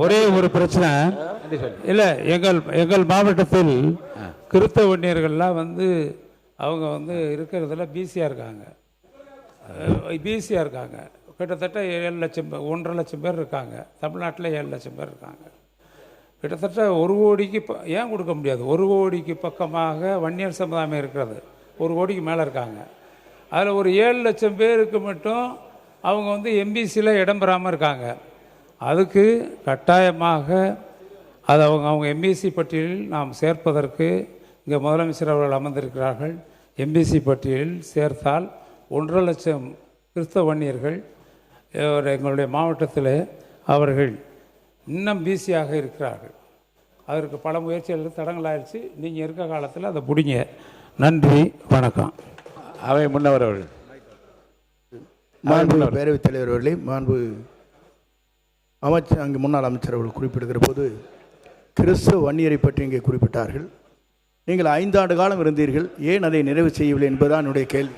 ஒரே ஒரு பிரச்சனை இல்லை, எங்கள் மாவட்டத்தில் கிறிஸ்தவ வன்னியர்கள்லாம் அவங்க இருக்கிறதுல பிசியாக இருக்காங்க. கிட்டத்தட்ட 7 லட்சம் 1.5 லட்சம் பேர் இருக்காங்க. தமிழ்நாட்டில் 7 லட்சம் பேர் இருக்காங்க. கிட்டத்தட்ட 1 கோடிக்கு ஏன் கொடுக்க முடியாது? 1 கோடிக்கு பக்கமாக வன்னியர் சமுதாயம் இருக்கிறது. 1 கோடிக்கு மேலே இருக்காங்க. அதில் ஒரு 7 லட்சம் பேருக்கு மட்டும் அவங்க எம்பிசியில் இடம் பெறாமல் இருக்காங்க. அதுக்கு கட்டாயமாக அது அவங்க எம்பிசி பட்டியலில் நாம் சேர்ப்பதற்கு இங்கே முதலமைச்சர் அவர்கள் அமர்ந்திருக்கிறார்கள். எம்பிசி பட்டியலில் சேர்த்தால் 1.5 லட்சம் கிறிஸ்தவ வன்னியர்கள் எங்களுடைய மாவட்டத்தில் அவர்கள் இன்னும் பிசியாக இருக்கிறார்கள். அதற்கு பல முயற்சிகள் தடங்களாகிடுச்சு. நீங்கள் இருக்க காலத்தில் அதை பிடிங்க. நன்றி, வணக்கம். அவை முன்னவர் அவர்கள். மாண்பு பேரவைத் தலைவர் அவர்களே, மாண்பு அங்கே முன்னாள் அமைச்சர் அவர்கள் குறிப்பிடுகிற போது கிறிஸ்தவ வன்னியரை பற்றி இங்கே குறிப்பிட்டார்கள். நீங்கள் 5 ஆண்டு காலம் இருந்தீர்கள், ஏன் அதை நிறைவு செய்யவில்லை என்பதுதான் என்னுடைய கேள்வி.